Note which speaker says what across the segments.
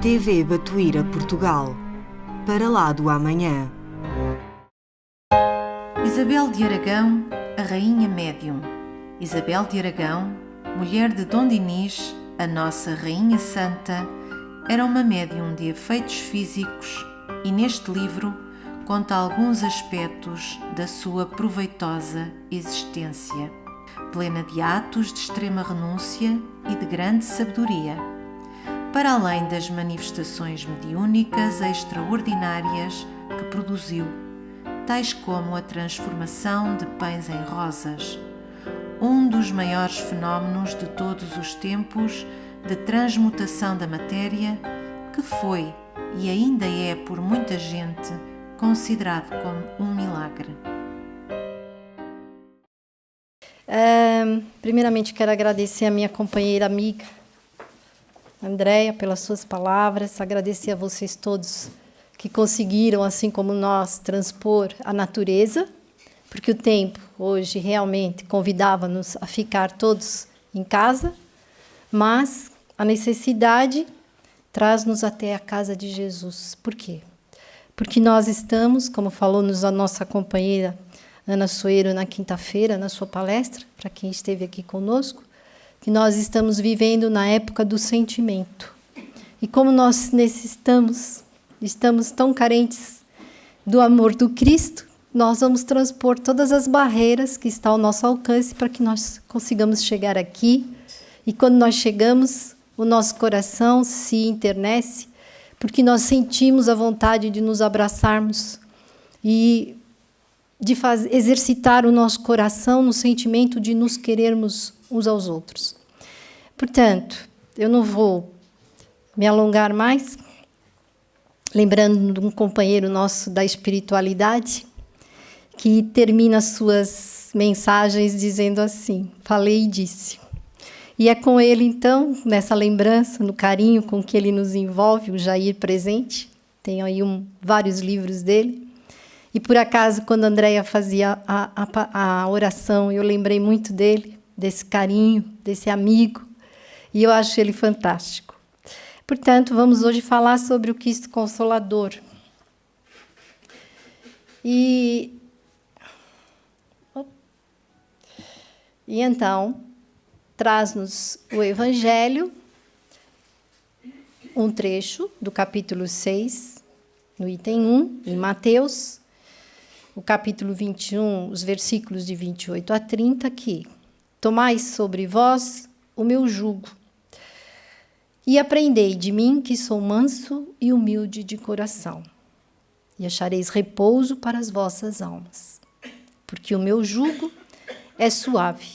Speaker 1: TV Batuíra Portugal. Para lá do amanhã.
Speaker 2: Isabel de Aragão, a Rainha Médium. Isabel de Aragão, mulher de Dom Dinis, a nossa Rainha Santa, era uma médium de efeitos físicos e neste livro conta alguns aspectos da sua proveitosa existência, plena de atos de extrema renúncia e de grande sabedoria, para além das manifestações mediúnicas extraordinárias que produziu, tais como a transformação de pães em rosas, um dos maiores fenómenos de todos os tempos de transmutação da matéria, que foi e ainda é por muita gente considerado como um milagre.
Speaker 3: Primeiramente quero agradecer a minha companheira amiga Andréia pelas suas palavras, agradecer a vocês todos que conseguiram, assim como nós, transpor a natureza, porque o tempo hoje realmente convidava-nos a ficar todos em casa, mas a necessidade traz-nos até a casa de Jesus. Por quê? Porque nós estamos, como falou-nos a nossa companheira Ana Soeiro na quinta-feira, na sua palestra, para quem esteve aqui conosco, que nós estamos vivendo na época do sentimento. E como nós estamos tão carentes do amor do Cristo, nós vamos transpor todas as barreiras que estão ao nosso alcance para que nós consigamos chegar aqui. E quando nós chegamos, o nosso coração se enternece, porque nós sentimos a vontade de nos abraçarmos e de exercitar o nosso coração no sentimento de nos querermos uns aos outros. Portanto, eu não vou me alongar mais, lembrando de um companheiro nosso da espiritualidade, que termina suas mensagens dizendo assim: falei e disse. E é com ele, então, nessa lembrança, no carinho com que ele nos envolve, o Jair presente, tenho aí vários livros dele. E, por acaso, quando a Andréia fazia a oração, eu lembrei muito dele, desse carinho, desse amigo, e eu acho ele fantástico. Portanto, vamos hoje falar sobre o Cristo Consolador. E então, traz-nos o Evangelho, um trecho do capítulo 6, no item 1, em Mateus, o capítulo 21, os versículos de 28 a 30, que tomai sobre vós o meu jugo, e aprendei de mim, que sou manso e humilde de coração, e achareis repouso para as vossas almas, porque o meu jugo é suave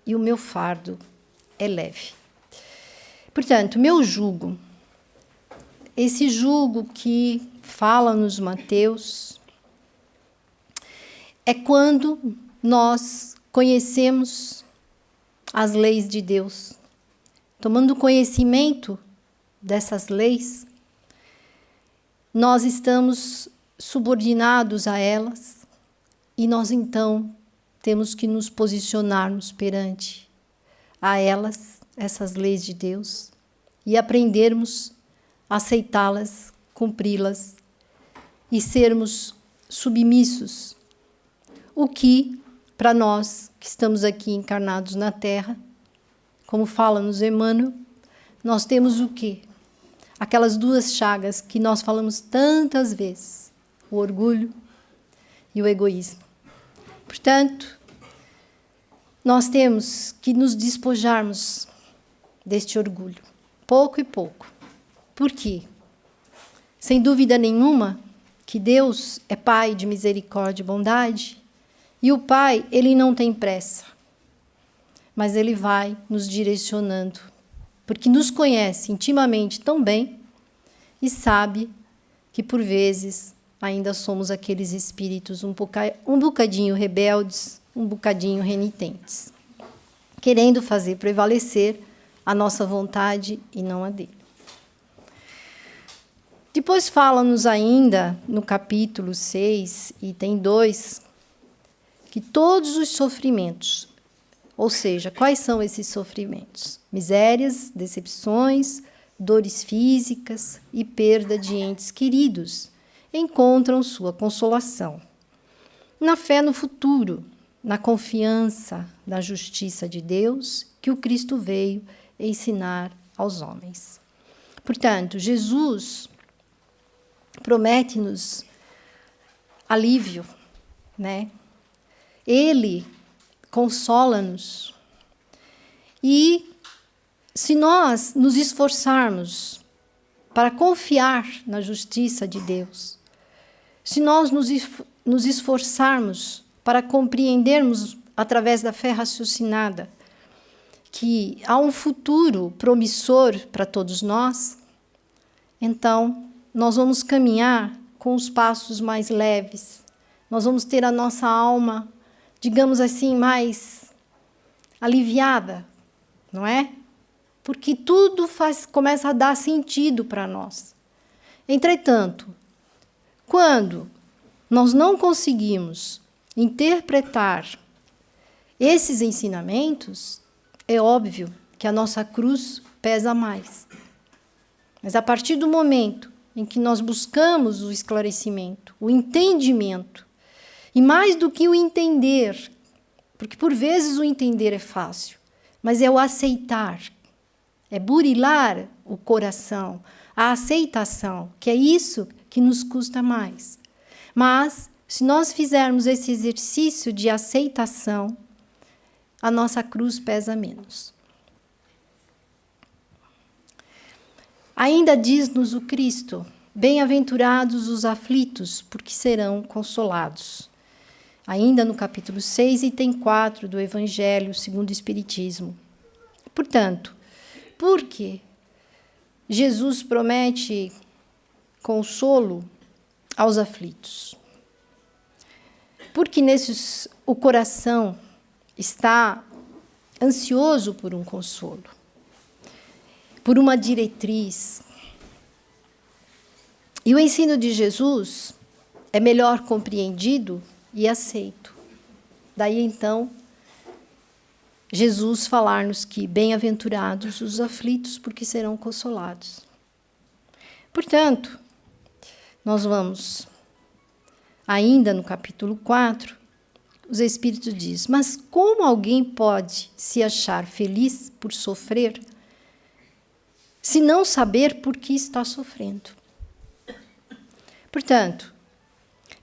Speaker 3: e o meu fardo é leve. Portanto, meu jugo, esse jugo que fala-nos Mateus, é quando nós conhecemos as leis de Deus. Tomando conhecimento dessas leis, nós estamos subordinados a elas e nós, então, temos que nos posicionarmos perante a elas, essas leis de Deus, e aprendermos a aceitá-las, cumpri-las e sermos submissos. O que, para nós que estamos aqui encarnados na Terra, como fala-nos Emmanuel, nós temos o quê? Aquelas duas chagas que nós falamos tantas vezes, o orgulho e o egoísmo. Portanto, nós temos que nos despojarmos deste orgulho, pouco e pouco. Por quê? Sem dúvida nenhuma que Deus é Pai de misericórdia e bondade, e o Pai, ele não tem pressa, mas ele vai nos direcionando, porque nos conhece intimamente tão bem e sabe que, por vezes, ainda somos aqueles espíritos um bocadinho rebeldes, um bocadinho renitentes, querendo fazer prevalecer a nossa vontade e não a dele. Depois fala-nos ainda, no capítulo 6, item 2, que todos os sofrimentos, ou seja, quais são esses sofrimentos? Misérias, decepções, dores físicas e perda de entes queridos encontram sua consolação. Na fé no futuro, na confiança na justiça de Deus que o Cristo veio ensinar aos homens. Portanto, Jesus promete-nos alívio, né? Ele consola-nos. E se nós nos esforçarmos para confiar na justiça de Deus, se nós nos esforçarmos para compreendermos, através da fé raciocinada, que há um futuro promissor para todos nós, então nós vamos caminhar com os passos mais leves, nós vamos ter a nossa alma, digamos assim, mais aliviada, não é? Porque tudo começa a dar sentido para nós. Entretanto, quando nós não conseguimos interpretar esses ensinamentos, é óbvio que a nossa cruz pesa mais. Mas a partir do momento em que nós buscamos o esclarecimento, o entendimento, e mais do que o entender, porque por vezes o entender é fácil, mas é o aceitar, é burilar o coração, a aceitação, que é isso que nos custa mais. Mas, se nós fizermos esse exercício de aceitação, a nossa cruz pesa menos. Ainda diz-nos o Cristo: bem-aventurados os aflitos, porque serão consolados. Ainda no capítulo 6, item 4 do Evangelho segundo o Espiritismo. Portanto, porque Jesus promete consolo aos aflitos? Porque o coração está ansioso por um consolo, por uma diretriz. E o ensino de Jesus é melhor compreendido e aceito. Daí, então, Jesus falar-nos que bem-aventurados os aflitos, porque serão consolados. Portanto, nós vamos, ainda no capítulo 4, os Espíritos dizem: mas como alguém pode se achar feliz por sofrer, se não saber por que está sofrendo? Portanto,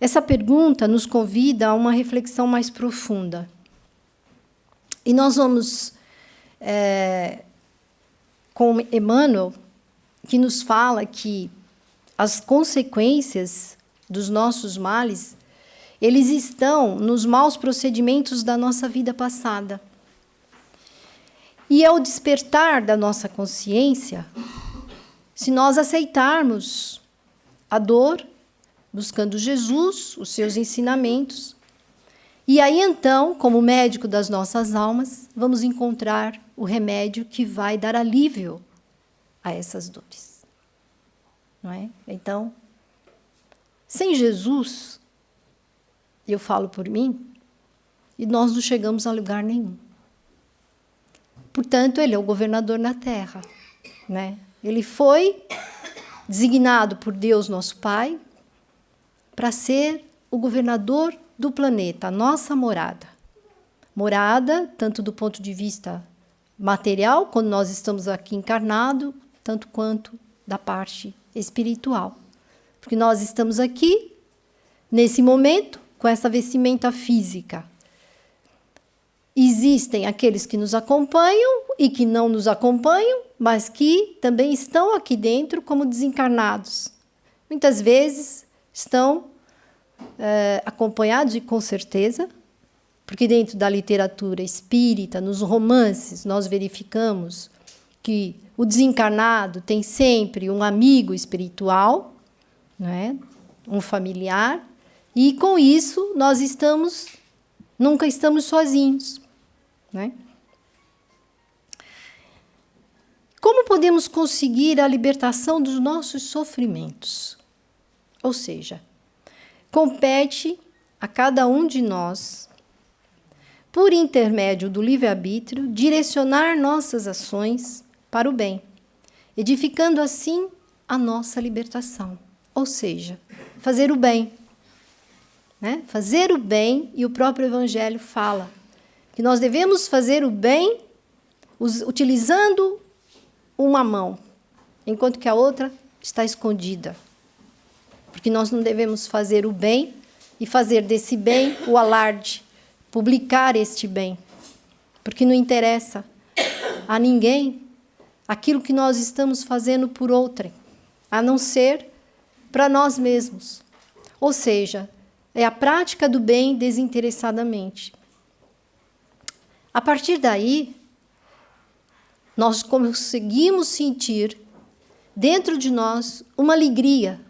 Speaker 3: essa pergunta nos convida a uma reflexão mais profunda. E nós vamos, com Emmanuel, que nos fala que as consequências dos nossos males, eles estão nos maus procedimentos da nossa vida passada. E ao despertar da nossa consciência, se nós aceitarmos a dor, buscando Jesus, os seus ensinamentos, e aí então, como médico das nossas almas, vamos encontrar o remédio que vai dar alívio a essas dores. Não é? Então, sem Jesus, eu falo por mim, e nós não chegamos a lugar nenhum. Portanto, ele é o governador na terra, né? Ele foi designado por Deus, nosso Pai, para ser o governador do planeta, a nossa morada. Morada, tanto do ponto de vista material, quando nós estamos aqui encarnados, tanto quanto da parte espiritual. Porque nós estamos aqui, nesse momento, com essa vestimenta física. Existem aqueles que nos acompanham e que não nos acompanham, mas que também estão aqui dentro como desencarnados. Muitas vezes estão acompanhados, e com certeza, porque dentro da literatura espírita, nos romances, nós verificamos que o desencarnado tem sempre um amigo espiritual, né? Um familiar, e com isso nós nunca estamos sozinhos, né? Como podemos conseguir a libertação dos nossos sofrimentos? Ou seja, compete a cada um de nós, por intermédio do livre-arbítrio, direcionar nossas ações para o bem, edificando assim a nossa libertação. Ou seja, fazer o bem. Né? Fazer o bem, e o próprio Evangelho fala que nós devemos fazer o bem utilizando uma mão, enquanto que a outra está escondida. Porque nós não devemos fazer o bem e fazer desse bem o alarde, publicar este bem. Porque não interessa a ninguém aquilo que nós estamos fazendo por outrem, a não ser para nós mesmos. Ou seja, é a prática do bem desinteressadamente. A partir daí, nós conseguimos sentir dentro de nós uma alegria.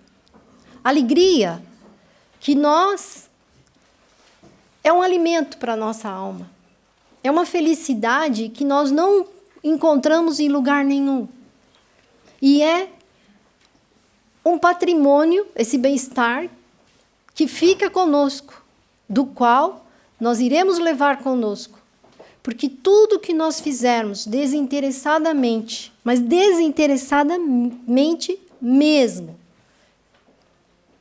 Speaker 3: Alegria que é um alimento para a nossa alma. É uma felicidade que nós não encontramos em lugar nenhum. E é um patrimônio, esse bem-estar, que fica conosco, do qual nós iremos levar conosco. Porque tudo que nós fizermos desinteressadamente, mas desinteressadamente mesmo,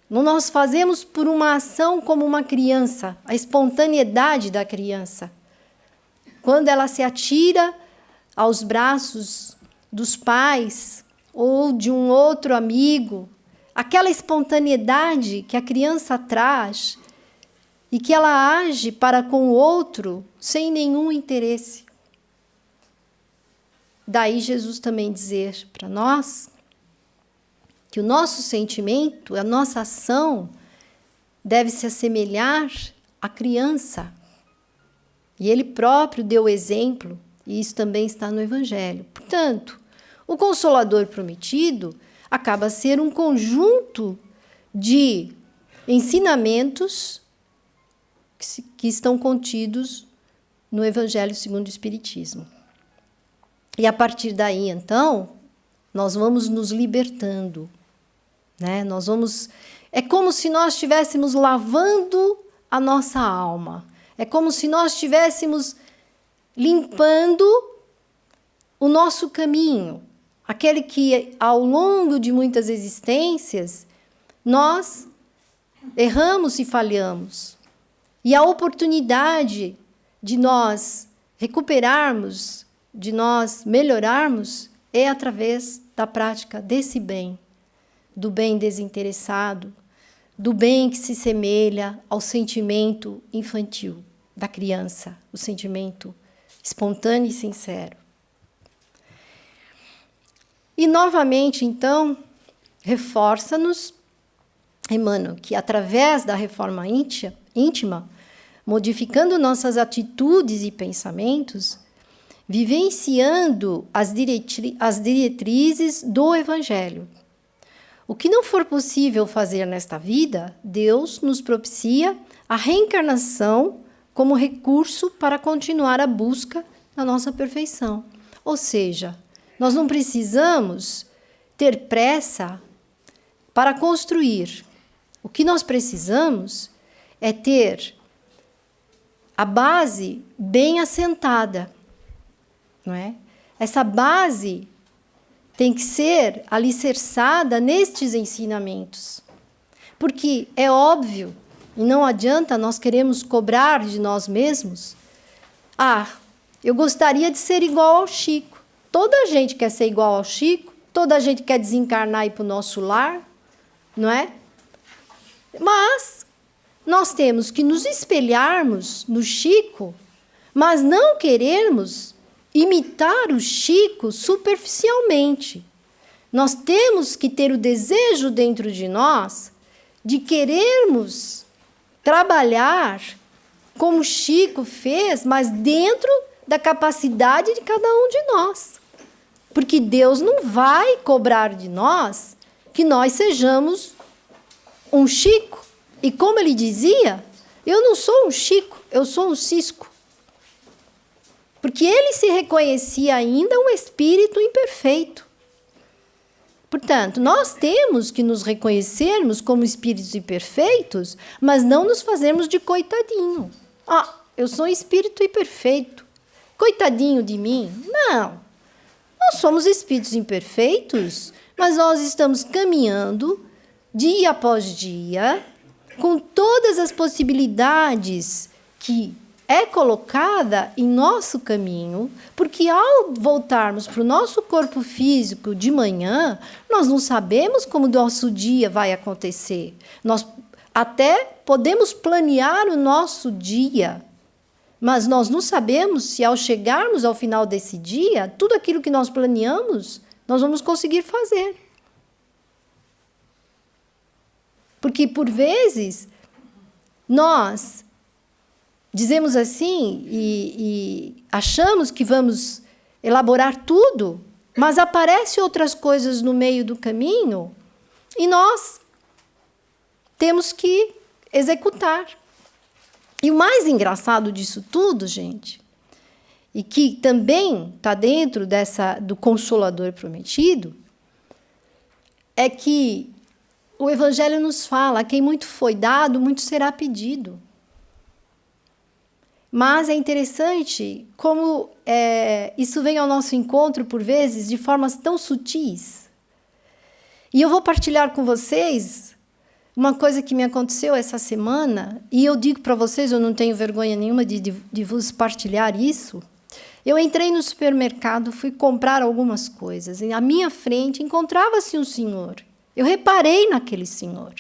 Speaker 3: nós fazemos por uma ação como uma criança, a espontaneidade da criança. Quando ela se atira aos braços dos pais ou de um outro amigo, aquela espontaneidade que a criança traz e que ela age para com o outro sem nenhum interesse. Daí Jesus também dizer para nós que o nosso sentimento, a nossa ação, deve se assemelhar à criança. E ele próprio deu o exemplo, e isso também está no Evangelho. Portanto, o Consolador prometido acaba a ser um conjunto de ensinamentos que estão contidos no Evangelho segundo o Espiritismo. E a partir daí, então, nós vamos nos libertando. Né? É como se nós estivéssemos lavando a nossa alma. É como se nós estivéssemos limpando o nosso caminho. Aquele que, ao longo de muitas existências, nós erramos e falhamos. E a oportunidade de nós recuperarmos, de nós melhorarmos, é através da prática desse bem, do bem desinteressado, do bem que se semelha ao sentimento infantil da criança, o sentimento espontâneo e sincero. E, novamente, então, reforça-nos, Emmanuel, que através da reforma íntima, modificando nossas atitudes e pensamentos, vivenciando as diretrizes do Evangelho. O que não for possível fazer nesta vida, Deus nos propicia a reencarnação como recurso para continuar a busca da nossa perfeição. Ou seja, nós não precisamos ter pressa para construir. O que nós precisamos é ter a base bem assentada, não é? Essa base tem que ser alicerçada nestes ensinamentos. Porque é óbvio, e não adianta nós queremos cobrar de nós mesmos, eu gostaria de ser igual ao Chico. Toda a gente quer ser igual ao Chico, toda a gente quer desencarnar e ir para o nosso lar, não é? Mas nós temos que nos espelharmos no Chico, mas não querermos imitar o Chico superficialmente. Nós temos que ter o desejo dentro de nós de querermos trabalhar como Chico fez, mas dentro da capacidade de cada um de nós. Porque Deus não vai cobrar de nós que nós sejamos um Chico. E como ele dizia, eu não sou um Chico, eu sou um cisco. Porque ele se reconhecia ainda um espírito imperfeito. Portanto, nós temos que nos reconhecermos como espíritos imperfeitos, mas não nos fazermos de coitadinho. Eu sou um espírito imperfeito. Coitadinho de mim? Não. Nós somos espíritos imperfeitos, mas nós estamos caminhando dia após dia, com todas as possibilidades que é colocada em nosso caminho, porque ao voltarmos para o nosso corpo físico de manhã, nós não sabemos como o nosso dia vai acontecer. Nós até podemos planear o nosso dia, mas nós não sabemos se ao chegarmos ao final desse dia, tudo aquilo que nós planeamos, nós vamos conseguir fazer. Porque, por vezes, nós dizemos assim e achamos que vamos elaborar tudo, mas aparecem outras coisas no meio do caminho e nós temos que executar. E o mais engraçado disso tudo, gente, e que também está dentro do Consolador Prometido, é que o Evangelho nos fala: a quem muito foi dado, muito será pedido. Mas é interessante como isso vem ao nosso encontro, por vezes, de formas tão sutis. E eu vou partilhar com vocês uma coisa que me aconteceu essa semana, e eu digo para vocês, eu não tenho vergonha nenhuma de vos partilhar isso. Eu entrei no supermercado, fui comprar algumas coisas, e à minha frente encontrava-se um senhor. Eu reparei naquele senhor,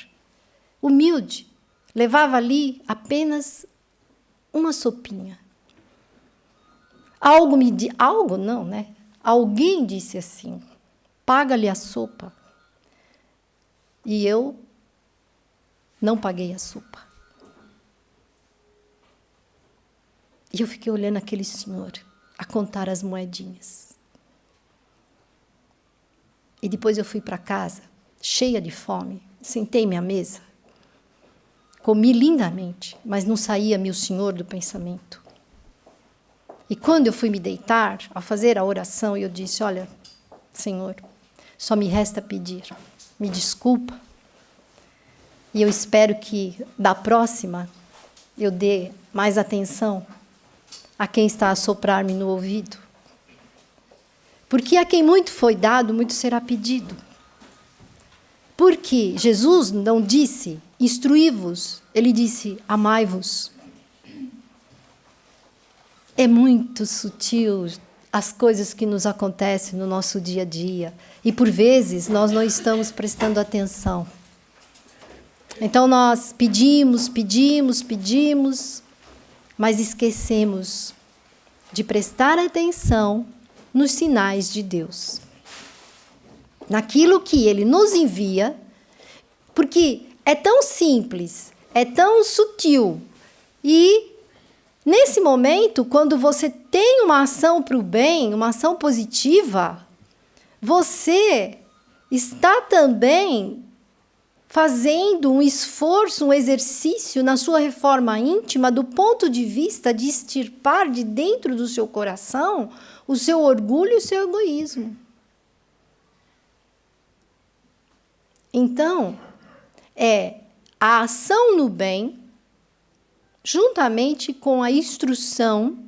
Speaker 3: humilde, levava ali apenas uma sopinha. Algo não, né? Alguém disse assim: paga-lhe a sopa. E eu não paguei a sopa. E eu fiquei olhando aquele senhor a contar as moedinhas. E depois eu fui para casa, cheia de fome, sentei-me à mesa, comi lindamente, mas não saía-me o Senhor do pensamento. E quando eu fui me deitar, ao fazer a oração, eu disse: olha, Senhor, só me resta pedir, me desculpa, e eu espero que da próxima eu dê mais atenção a quem está a soprar-me no ouvido. Porque a quem muito foi dado, muito será pedido. Porque Jesus não disse: instruí-vos, ele disse: amai-vos. É muito sutil as coisas que nos acontecem no nosso dia a dia. E, por vezes, nós não estamos prestando atenção. Então, nós pedimos, mas esquecemos de prestar atenção nos sinais de Deus. Naquilo que Ele nos envia, porque é tão simples, é tão sutil. E, nesse momento, quando você tem uma ação para o bem, uma ação positiva, você está também fazendo um esforço, um exercício na sua reforma íntima do ponto de vista de extirpar de dentro do seu coração o seu orgulho e o seu egoísmo. Então, é a ação no bem, juntamente com a instrução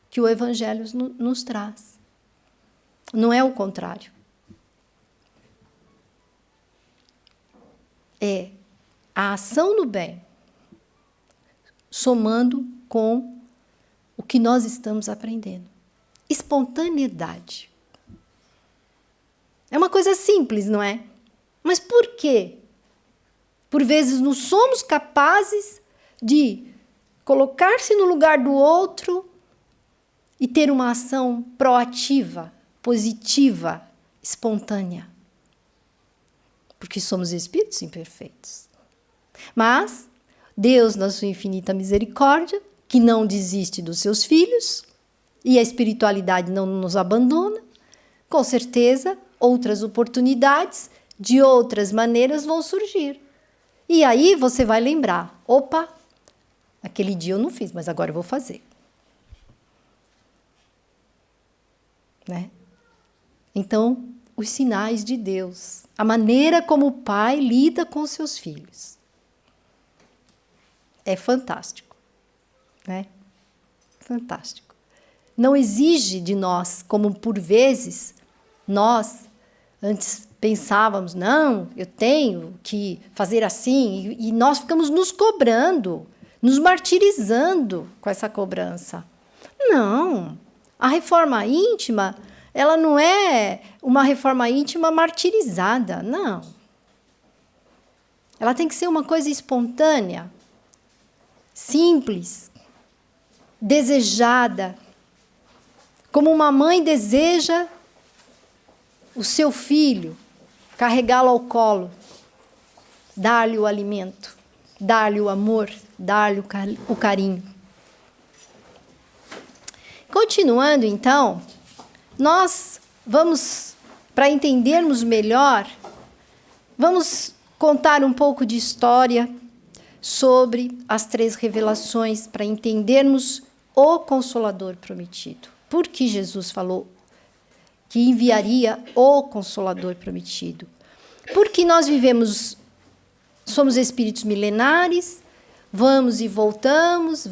Speaker 3: que o Evangelho nos traz. Não é o contrário. É a ação no bem, somando com o que nós estamos aprendendo. Espontaneidade. É uma coisa simples, não é? Mas por quê? Por vezes não somos capazes de colocar-se no lugar do outro e ter uma ação proativa, positiva, espontânea. Porque somos espíritos imperfeitos. Mas Deus, na sua infinita misericórdia, que não desiste dos seus filhos, e a espiritualidade não nos abandona, com certeza outras oportunidades, de outras maneiras, vão surgir. E aí você vai lembrar: opa, aquele dia eu não fiz, mas agora eu vou fazer. Né? Então, os sinais de Deus, a maneira como o pai lida com seus filhos. É fantástico, né? Fantástico. Não exige de nós, como por vezes Nós antes pensávamos, não, eu tenho que fazer assim, e nós ficamos nos cobrando, nos martirizando com essa cobrança. Não, a reforma íntima, ela não é uma reforma íntima martirizada, não. Ela tem que ser uma coisa espontânea, simples, desejada, como uma mãe deseja o seu filho, carregá-lo ao colo, dar-lhe o alimento, dar-lhe o amor, dar-lhe o carinho. Continuando, então, nós vamos, para entendermos melhor, vamos contar um pouco de história sobre as 3 revelações, para entendermos o Consolador prometido. Por que Jesus falou que enviaria o Consolador prometido? Porque nós somos espíritos milenares, vamos e voltamos,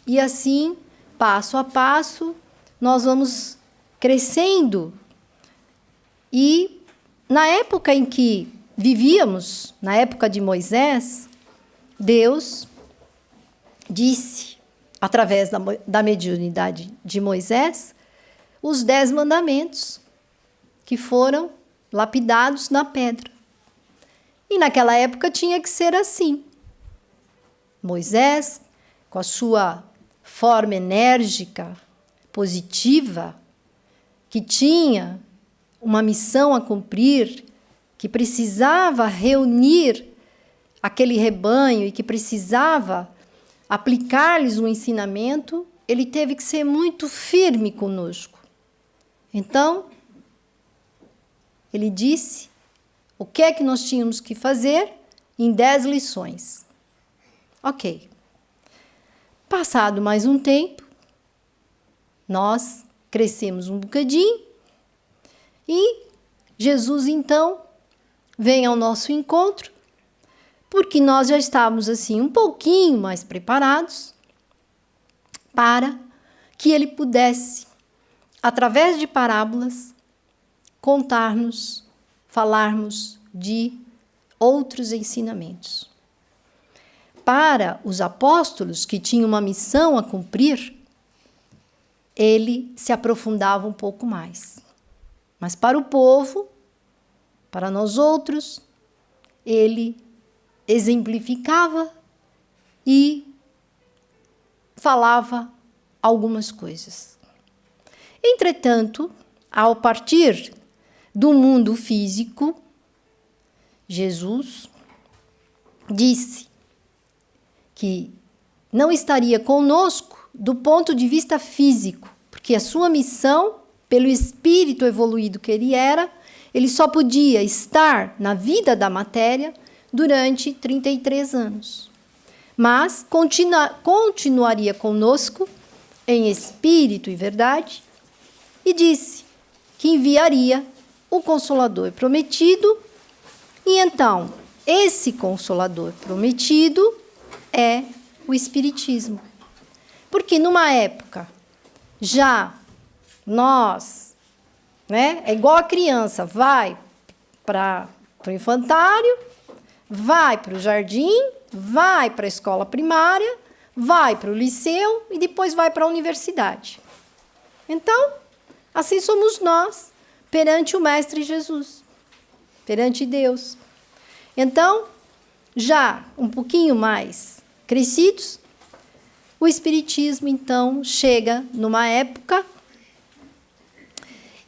Speaker 3: e assim, passo a passo, nós vamos crescendo. E na época em que vivíamos, na época de Moisés, Deus disse, através da mediunidade de Moisés, os 10 mandamentos que foram lapidados na pedra. E naquela época tinha que ser assim. Moisés, com a sua forma enérgica, positiva, que tinha uma missão a cumprir, que precisava reunir aquele rebanho e que precisava aplicar-lhes um ensinamento, ele teve que ser muito firme conosco. Então, ele disse o que é que nós tínhamos que fazer em 10 lições. Ok. Passado mais um tempo, nós crescemos um bocadinho e Jesus, então, vem ao nosso encontro, porque nós já estávamos assim um pouquinho mais preparados para que ele pudesse, através de parábolas, contar-nos, falarmos de outros ensinamentos. Para os apóstolos que tinham uma missão a cumprir, ele se aprofundava um pouco mais. Mas para o povo, para nós outros, ele exemplificava e falava algumas coisas. Entretanto, ao partir do mundo físico, Jesus disse que não estaria conosco do ponto de vista físico, porque a sua missão, pelo espírito evoluído que ele era, ele só podia estar na vida da matéria durante 33 anos. Mas continuaria conosco em espírito e verdade, e disse que enviaria o Consolador prometido. E então, esse Consolador prometido é o Espiritismo. Porque numa época, já nós, é igual a criança, vai para o infantário, vai para o jardim, vai para a escola primária, vai para o liceu e depois vai para a universidade. Então, assim somos nós perante o Mestre Jesus, perante Deus. Então, já um pouquinho mais crescidos, o Espiritismo, então, chega numa época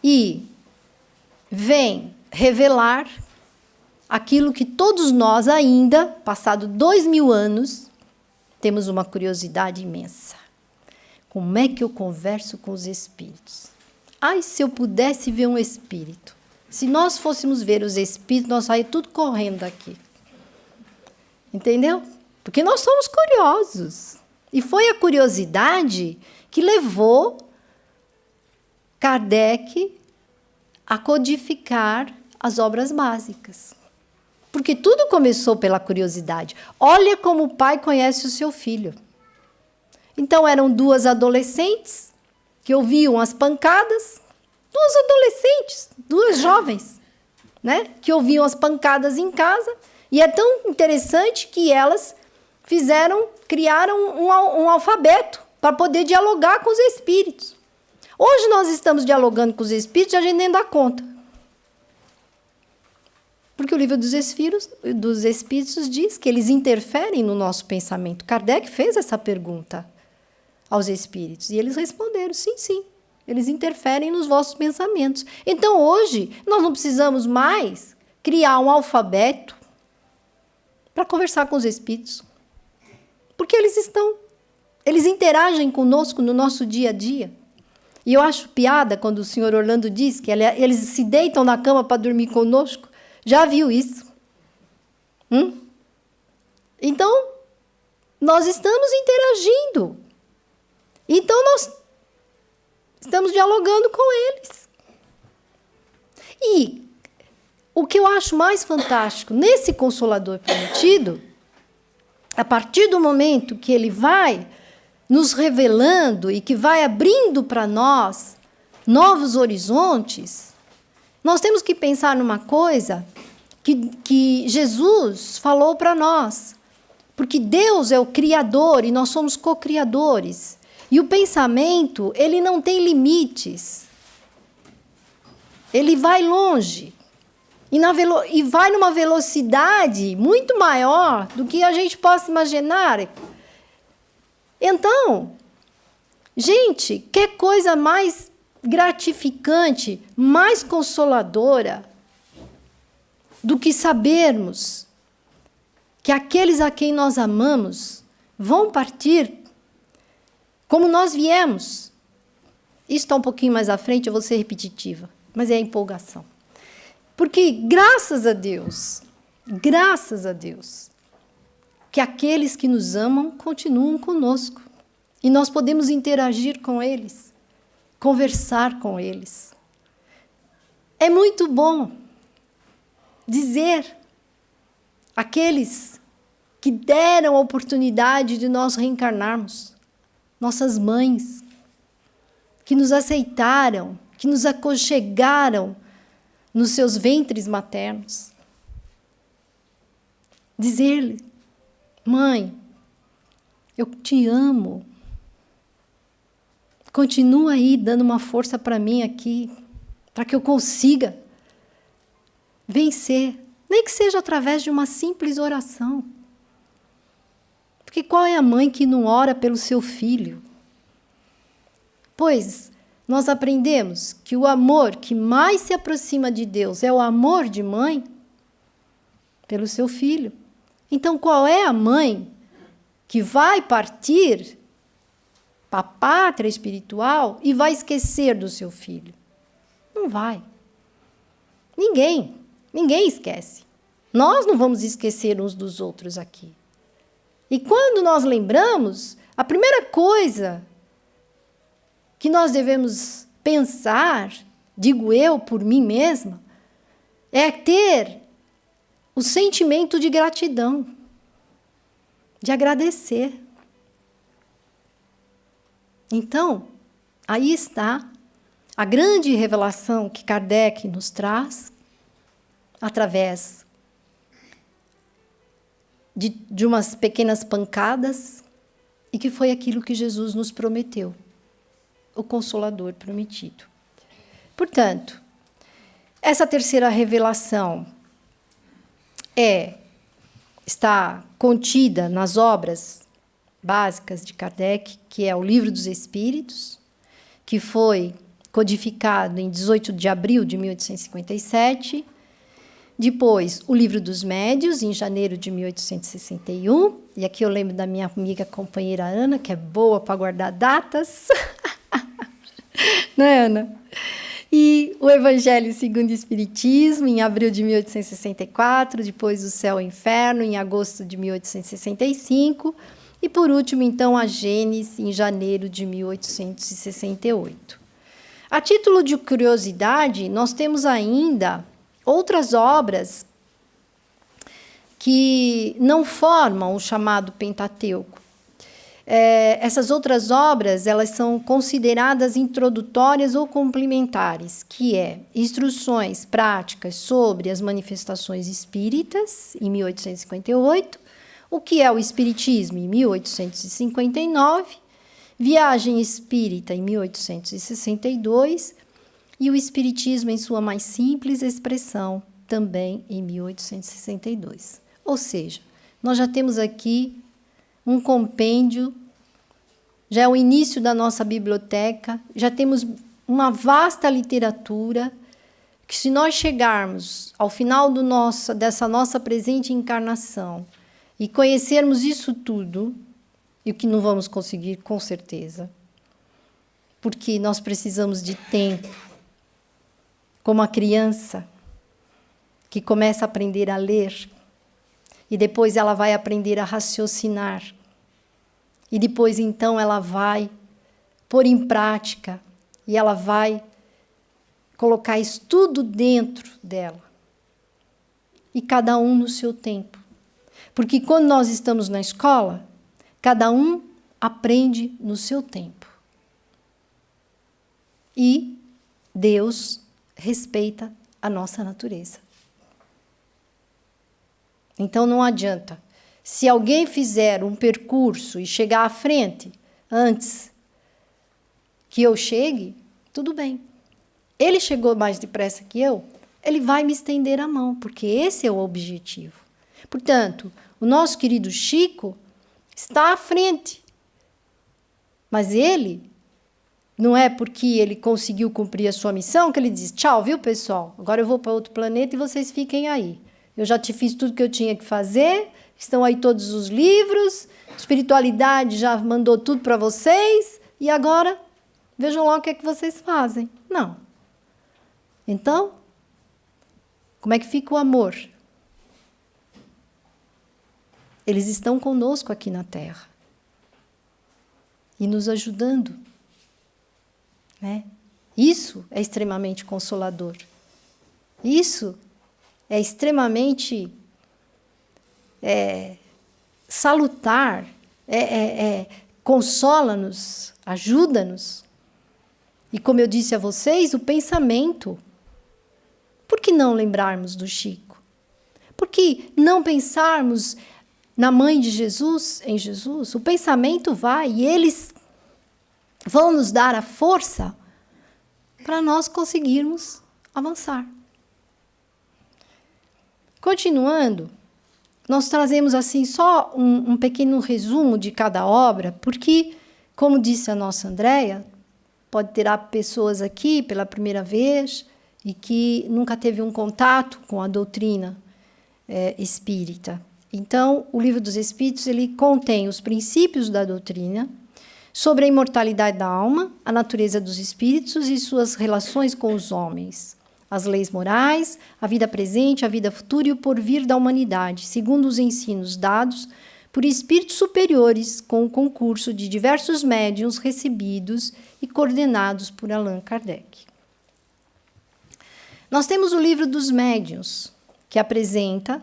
Speaker 3: e vem revelar aquilo que todos nós ainda, passado 2000 anos, temos uma curiosidade imensa. Como é que eu converso com os espíritos? Ai, se eu pudesse ver um espírito. Se nós fôssemos ver os espíritos, nós saímos tudo correndo daqui. Entendeu? Porque nós somos curiosos. E foi a curiosidade que levou Kardec a codificar as obras básicas. Porque tudo começou pela curiosidade. Olha como o pai conhece o seu filho. Então, eram 2 adolescentes que ouviam as pancadas. 2 adolescentes, 2 jovens, né? Que ouviam as pancadas em casa. E é tão interessante que elas criaram um alfabeto para poder dialogar com os espíritos. Hoje nós estamos dialogando com os espíritos e a gente nem dá conta. Porque o livro dos Espíritos diz que eles interferem no nosso pensamento. Kardec fez essa pergunta aos espíritos e eles responderam, sim, sim, eles interferem nos vossos pensamentos. Então hoje nós não precisamos mais criar um alfabeto para conversar com os espíritos. Porque eles interagem conosco no nosso dia a dia. E eu acho piada quando o senhor Orlando diz que eles se deitam na cama para dormir conosco. Já viu isso? Então, nós estamos interagindo. Então, nós estamos dialogando com eles. E o que eu acho mais fantástico nesse Consolador Prometido, a partir do momento que ele vai nos revelando e que vai abrindo para nós novos horizontes, nós temos que pensar numa coisa que Jesus falou para nós. Porque Deus é o Criador e nós somos co-criadores. E o pensamento, ele não tem limites. Ele vai longe. E vai numa velocidade muito maior do que a gente possa imaginar. Então, gente, que coisa mais gratificante, mais consoladora do que sabermos que aqueles a quem nós amamos vão partir como nós viemos. Isso está um pouquinho mais à frente, eu vou ser repetitiva, mas é a empolgação. Porque, graças a Deus, que aqueles que nos amam continuam conosco. E nós podemos interagir com eles, conversar com eles. É muito bom dizer aqueles que deram a oportunidade de nós reencarnarmos, nossas mães, que nos aceitaram, que nos aconchegaram nos seus ventres maternos. Dizer-lhe, mãe, eu te amo. Continua aí dando uma força para mim aqui, para que eu consiga vencer, nem que seja através de uma simples oração. Porque qual é a mãe que não ora pelo seu filho? Pois nós aprendemos que o amor que mais se aproxima de Deus é o amor de mãe pelo seu filho. Então, qual é a mãe que vai partir para a pátria espiritual e vai esquecer do seu filho? Não vai. Ninguém esquece. Nós não vamos esquecer uns dos outros aqui. E quando nós lembramos, a primeira coisa que nós devemos pensar, digo eu por mim mesma, é ter o sentimento de gratidão, de agradecer. Então, aí está a grande revelação que Kardec nos traz, através de umas pequenas pancadas, e que foi aquilo que Jesus nos prometeu, o Consolador Prometido. Portanto, essa terceira revelação está contida nas obras básicas de Kardec, que é o Livro dos Espíritos, que foi codificado em 18 de abril de 1857, depois o Livro dos Médiuns, em janeiro de 1861, e aqui eu lembro da minha amiga companheira Ana, que é boa para guardar datas, né, Ana? E o Evangelho segundo o Espiritismo, em abril de 1864, depois o Céu e o Inferno, em agosto de 1865, e por último, então, a Gênesis, em janeiro de 1868. A título de curiosidade, nós temos ainda outras obras que não formam o chamado Pentateuco. Essas outras obras, elas são consideradas introdutórias ou complementares, que é Instruções Práticas sobre as Manifestações Espíritas, em 1858, O que é o Espiritismo, em 1859, Viagem Espírita, em 1862, e o Espiritismo em sua mais simples expressão, também em 1862. Ou seja, nós já temos aqui um compêndio, já é o início da nossa biblioteca, já temos uma vasta literatura, que se nós chegarmos ao final dessa nossa presente encarnação e conhecermos isso tudo, e o que não vamos conseguir com certeza, porque nós precisamos de tempo, como a criança que começa a aprender a ler, e depois ela vai aprender a raciocinar, e depois então ela vai pôr em prática, e ela vai colocar isso tudo dentro dela. E cada um no seu tempo. Porque quando nós estamos na escola, cada um aprende no seu tempo. E Deus respeita a nossa natureza. Então não adianta. Se alguém fizer um percurso e chegar à frente antes que eu chegue, tudo bem. Ele chegou mais depressa que eu, ele vai me estender a mão, porque esse é o objetivo. Portanto, o nosso querido Chico está à frente. Mas ele, não é porque ele conseguiu cumprir a sua missão que ele diz, tchau, viu, pessoal? Agora eu vou para outro planeta e vocês fiquem aí. Eu já te fiz tudo que eu tinha que fazer, estão aí todos os livros, espiritualidade já mandou tudo para vocês, e agora vejam lá o que é que vocês fazem. Não. Então, como é que fica o amor? Eles estão conosco aqui na Terra e nos ajudando, né? Isso é extremamente consolador. Isso é extremamente salutar, consola-nos, ajuda-nos. E como eu disse a vocês, o pensamento. Por que não lembrarmos do Chico? Por que não pensarmos na mãe de Jesus, em Jesus? O pensamento vai e eles vão nos dar a força para nós conseguirmos avançar. Continuando, nós trazemos assim só um pequeno resumo de cada obra, porque, como disse a nossa Andréia, pode ter pessoas aqui pela primeira vez e que nunca teve um contato com a doutrina espírita. Então, o Livro dos Espíritos ele contém os princípios da doutrina sobre a imortalidade da alma, a natureza dos espíritos e suas relações com os homens, as leis morais, a vida presente, a vida futura e o porvir da humanidade, segundo os ensinos dados por espíritos superiores, com o concurso de diversos médiuns recebidos e coordenados por Allan Kardec. Nós temos o Livro dos Médiuns, que apresenta,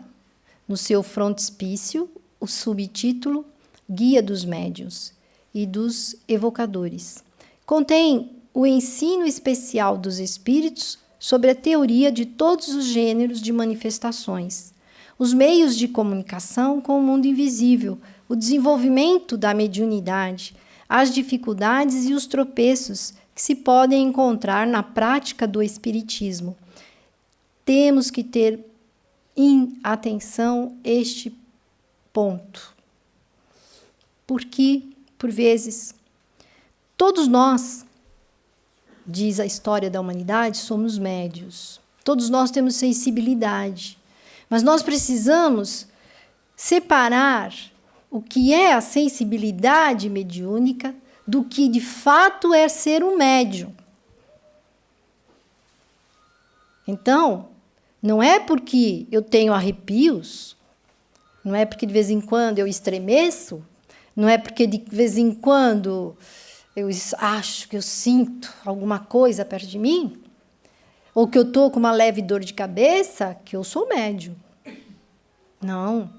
Speaker 3: no seu frontispício, o subtítulo Guia dos Médiuns e dos Evocadores. Contém o ensino especial dos espíritos sobre a teoria de todos os gêneros de manifestações, os meios de comunicação com o mundo invisível, o desenvolvimento da mediunidade, as dificuldades e os tropeços que se podem encontrar na prática do espiritismo. Temos que ter em atenção este ponto, porque, por vezes, todos nós, diz a história da humanidade, somos médios. Todos nós temos sensibilidade, mas nós precisamos separar o que é a sensibilidade mediúnica do que de fato é ser um médium. Então, não é porque eu tenho arrepios, não é porque de vez em quando eu estremeço, não é porque de vez em quando eu acho que eu sinto alguma coisa perto de mim, ou que eu estou com uma leve dor de cabeça, que eu sou médium. Não,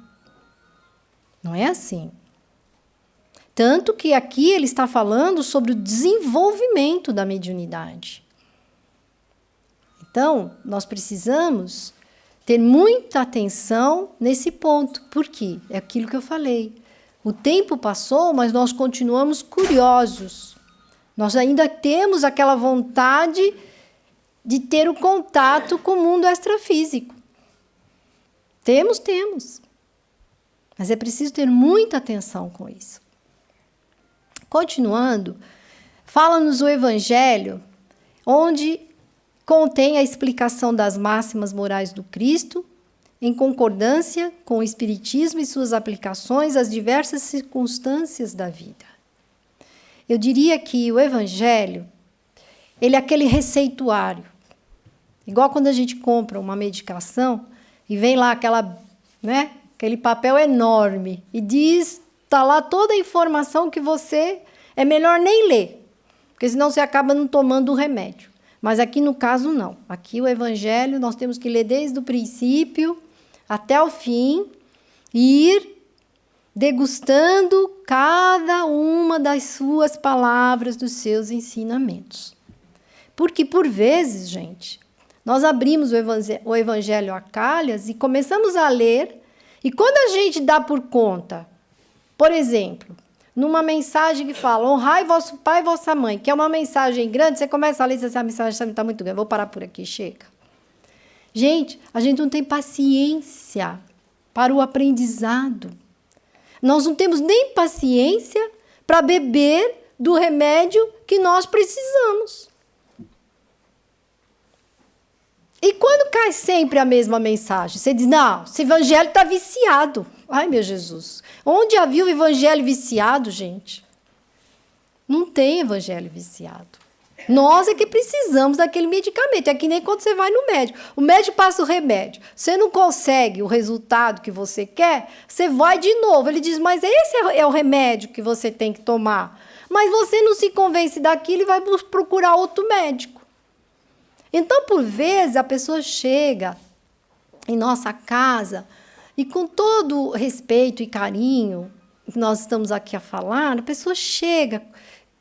Speaker 3: não é assim. Tanto que aqui ele está falando sobre o desenvolvimento da mediunidade. Então, nós precisamos ter muita atenção nesse ponto. Por quê? É aquilo que eu falei. O tempo passou, mas nós continuamos curiosos. Nós ainda temos aquela vontade de ter o contato com o mundo extrafísico. Temos. Mas é preciso ter muita atenção com isso. Continuando, fala-nos o Evangelho, onde contém a explicação das máximas morais do Cristo, em concordância com o Espiritismo e suas aplicações às diversas circunstâncias da vida. Eu diria que o Evangelho, ele é aquele receituário. Igual quando a gente compra uma medicação e vem lá aquele papel enorme e diz, está lá toda a informação que você é melhor nem ler, porque senão você acaba não tomando o remédio. Mas aqui no caso não. Aqui o Evangelho nós temos que ler desde o princípio até o fim e ir degustando cada uma das suas palavras, dos seus ensinamentos. Porque por vezes, gente, nós abrimos o Evangelho a calhas e começamos a ler, e quando a gente dá por conta, por exemplo, numa mensagem que fala, honrai vosso pai e vossa mãe, que é uma mensagem grande, você começa a ler e diz assim, a mensagem está muito grande, vou parar por aqui, chega. Gente, a gente não tem paciência para o aprendizado. Nós não temos nem paciência para beber do remédio que nós precisamos. E quando cai sempre a mesma mensagem, você diz, não, esse evangelho está viciado. Ai, meu Jesus, onde já viu o evangelho viciado, gente? Não tem evangelho viciado. Nós é que precisamos daquele medicamento. É que nem quando você vai no médico. O médico passa o remédio. Você não consegue o resultado que você quer, você vai de novo. Ele diz, mas esse é o remédio que você tem que tomar. Mas você não se convence daquilo e vai procurar outro médico. Então, por vezes, a pessoa chega em nossa casa e com todo respeito e carinho que nós estamos aqui a falar, a pessoa chega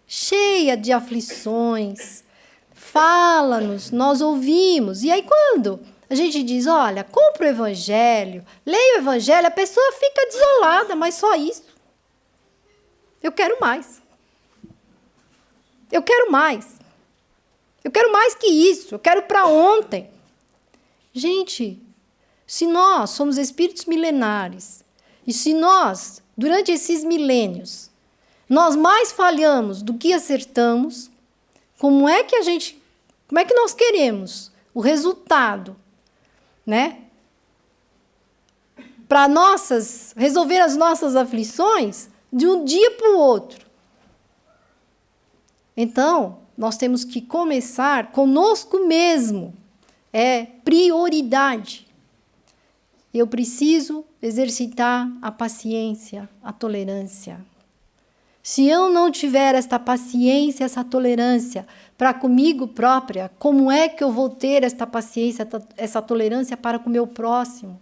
Speaker 3: cheia de aflições, fala-nos, nós ouvimos. E aí, quando a gente diz, olha, compra o evangelho, leia o evangelho, a pessoa fica desolada, mas só isso. Eu quero mais. Eu quero mais. Eu quero mais que isso, eu quero para ontem. Gente, se nós somos espíritos milenares, e se nós, durante esses milênios, nós mais falhamos do que acertamos, como é que nós queremos o resultado, né? Para resolver as nossas aflições de um dia para o outro. Então, nós temos que começar conosco mesmo. É prioridade. Eu preciso exercitar a paciência, a tolerância. Se eu não tiver esta paciência, essa tolerância para comigo própria, como é que eu vou ter esta paciência, essa tolerância para com o meu próximo?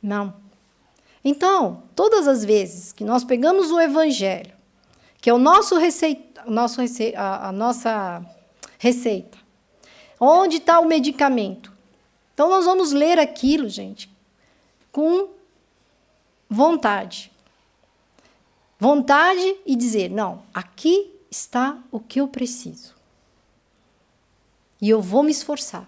Speaker 3: Não. Então, todas as vezes que nós pegamos o evangelho, que é a nossa receita, onde está o medicamento? Então, nós vamos ler aquilo, gente, com vontade. Vontade e dizer, não, aqui está o que eu preciso. E eu vou me esforçar.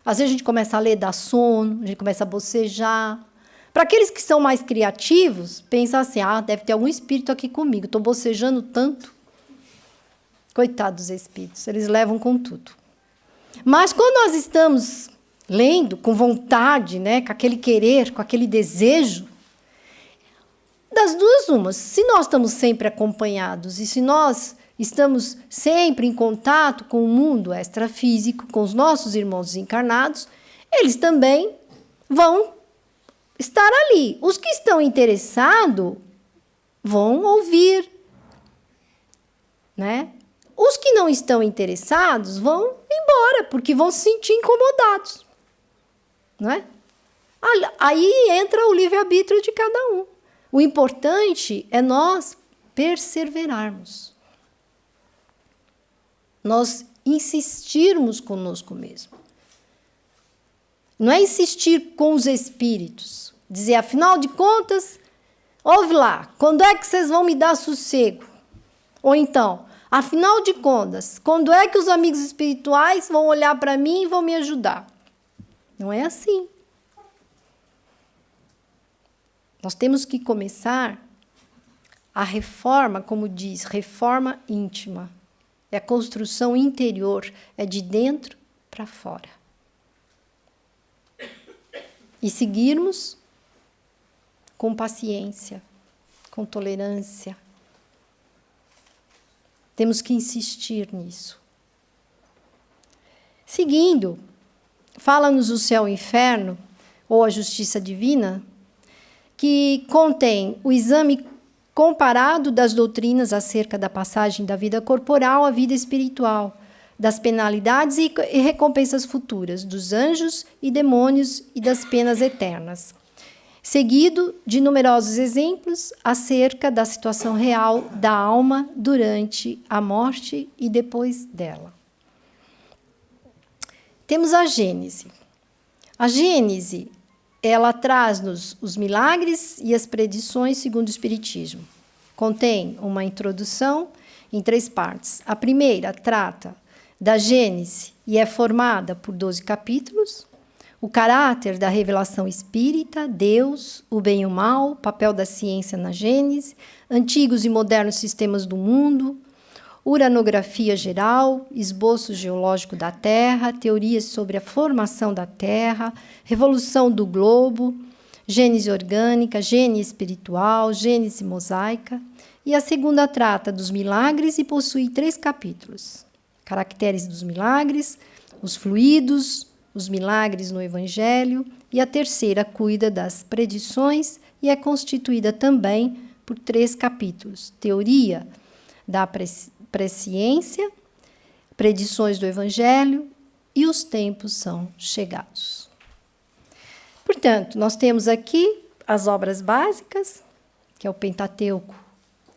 Speaker 3: Às vezes a gente começa a ler, dá sono, a gente começa a bocejar. Para aqueles que são mais criativos, pensa assim, deve ter algum espírito aqui comigo, estou bocejando tanto. Coitados dos espíritos, eles levam com tudo. Mas quando nós estamos lendo com vontade, né, com aquele querer, com aquele desejo, das duas umas, se nós estamos sempre acompanhados e se nós estamos sempre em contato com o mundo extrafísico, com os nossos irmãos encarnados, eles também vão estar ali. Os que estão interessados vão ouvir, né? Os que não estão interessados vão embora, porque vão se sentir incomodados, não é? Aí entra o livre-arbítrio de cada um. O importante é nós perseverarmos. Nós insistirmos conosco mesmo. Não é insistir com os espíritos. Dizer, afinal de contas, ouve lá, quando é que vocês vão me dar sossego? Ou então, afinal de contas, quando é que os amigos espirituais vão olhar para mim e vão me ajudar? Não é assim. Nós temos que começar a reforma, como diz, reforma íntima. É a construção interior, é de dentro para fora. E seguirmos com paciência, com tolerância. Temos que insistir nisso. Seguindo, fala-nos o céu e o inferno, ou a justiça divina, que contém o exame comparado das doutrinas acerca da passagem da vida corporal à vida espiritual, das penalidades e recompensas futuras, dos anjos e demônios e das penas eternas. Seguido de numerosos exemplos acerca da situação real da alma durante a morte e depois dela. Temos a Gênese. A Gênese, ela traz-nos os milagres e as predições segundo o Espiritismo. Contém uma introdução em 3 partes. A primeira trata da Gênese e é formada por 12 capítulos. O caráter da revelação espírita, Deus, o bem e o mal, papel da ciência na Gênese, antigos e modernos sistemas do mundo, uranografia geral, esboço geológico da Terra, teorias sobre a formação da Terra, revolução do globo, Gênese orgânica, Gênese espiritual, Gênese mosaica. E a segunda trata dos milagres e possui 3 capítulos. Caracteres dos milagres, os fluidos, os milagres no Evangelho, e a terceira cuida das predições e é constituída também por 3 capítulos. Teoria da presciência, predições do Evangelho e os tempos são chegados. Portanto, nós temos aqui as obras básicas, que é o Pentateuco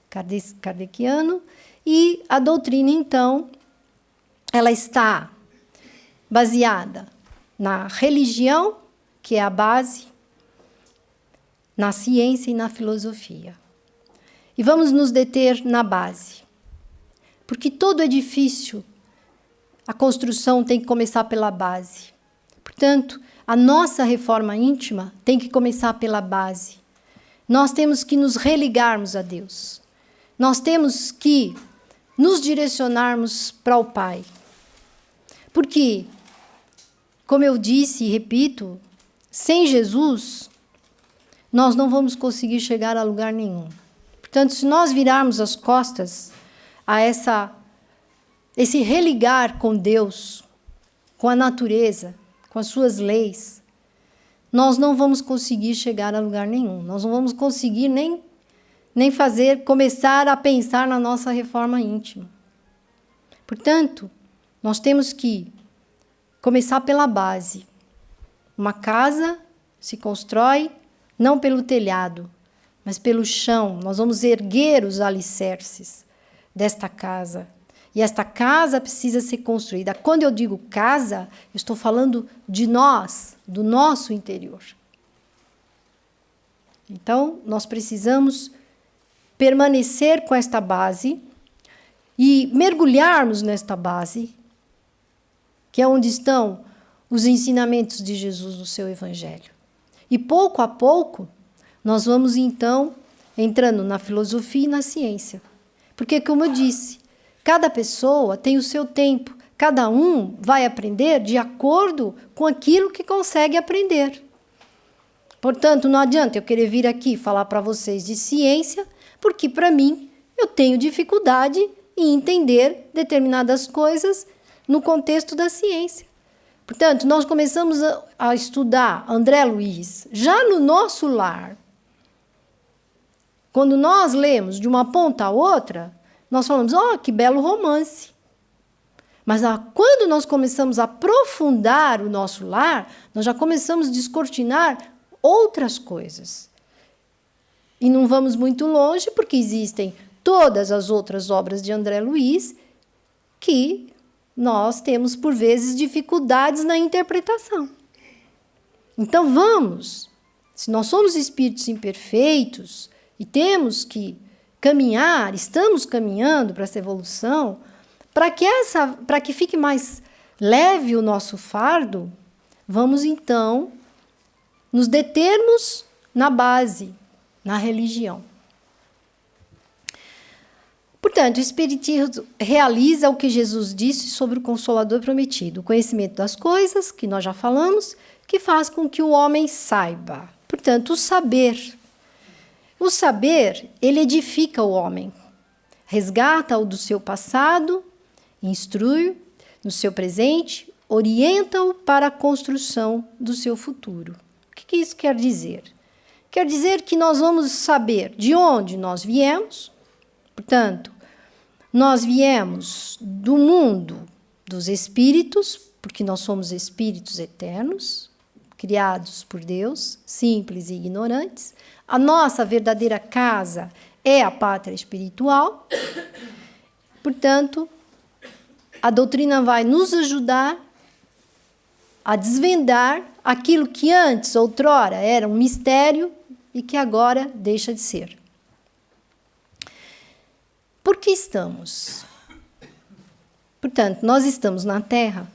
Speaker 3: kardeciano, e a doutrina, então, ela está baseada na religião, que é a base, na ciência e na filosofia. E vamos nos deter na base. Porque todo edifício, a construção tem que começar pela base. Portanto, a nossa reforma íntima tem que começar pela base. Nós temos que nos religarmos a Deus. Nós temos que nos direcionarmos para o Pai. Porque, como eu disse e repito, sem Jesus, nós não vamos conseguir chegar a lugar nenhum. Portanto, se nós virarmos as costas a esse religar com Deus, com a natureza, com as suas leis, nós não vamos conseguir chegar a lugar nenhum. Nós não vamos conseguir nem começar a pensar na nossa reforma íntima. Portanto, nós temos que começar pela base. Uma casa se constrói não pelo telhado, mas pelo chão. Nós vamos erguer os alicerces desta casa. E esta casa precisa ser construída. Quando eu digo casa, eu estou falando de nós, do nosso interior. Então, nós precisamos permanecer com esta base e mergulharmos nesta base, que é onde estão os ensinamentos de Jesus no seu Evangelho. E pouco a pouco, nós vamos então entrando na filosofia e na ciência. Porque, como eu disse, cada pessoa tem o seu tempo, cada um vai aprender de acordo com aquilo que consegue aprender. Portanto, não adianta eu querer vir aqui falar para vocês de ciência, porque, para mim, eu tenho dificuldade em entender determinadas coisas no contexto da ciência. Portanto, nós começamos a estudar André Luiz já no nosso lar. Quando nós lemos de uma ponta a outra, nós falamos, que belo romance. Mas quando nós começamos a aprofundar o nosso lar, nós já começamos a descortinar outras coisas. E não vamos muito longe, porque existem todas as outras obras de André Luiz, que nós temos, por vezes, dificuldades na interpretação. Então, vamos, se nós somos espíritos imperfeitos e temos que caminhar, estamos caminhando para essa evolução, para que fique mais leve o nosso fardo, vamos, então, nos determos na base, na religião. Portanto, o Espiritismo realiza o que Jesus disse sobre o Consolador prometido, o conhecimento das coisas, que nós já falamos, que faz com que o homem saiba. Portanto, o saber. O saber, ele edifica o homem, resgata-o do seu passado, instrui-o no seu presente, orienta-o para a construção do seu futuro. O que isso quer dizer? Quer dizer que nós vamos saber de onde nós viemos. Portanto, nós viemos do mundo dos espíritos, porque nós somos espíritos eternos, criados por Deus, simples e ignorantes. A nossa verdadeira casa é a pátria espiritual. Portanto, a doutrina vai nos ajudar a desvendar aquilo que antes, outrora, era um mistério e que agora deixa de ser. Por que estamos? Portanto, nós estamos na Terra,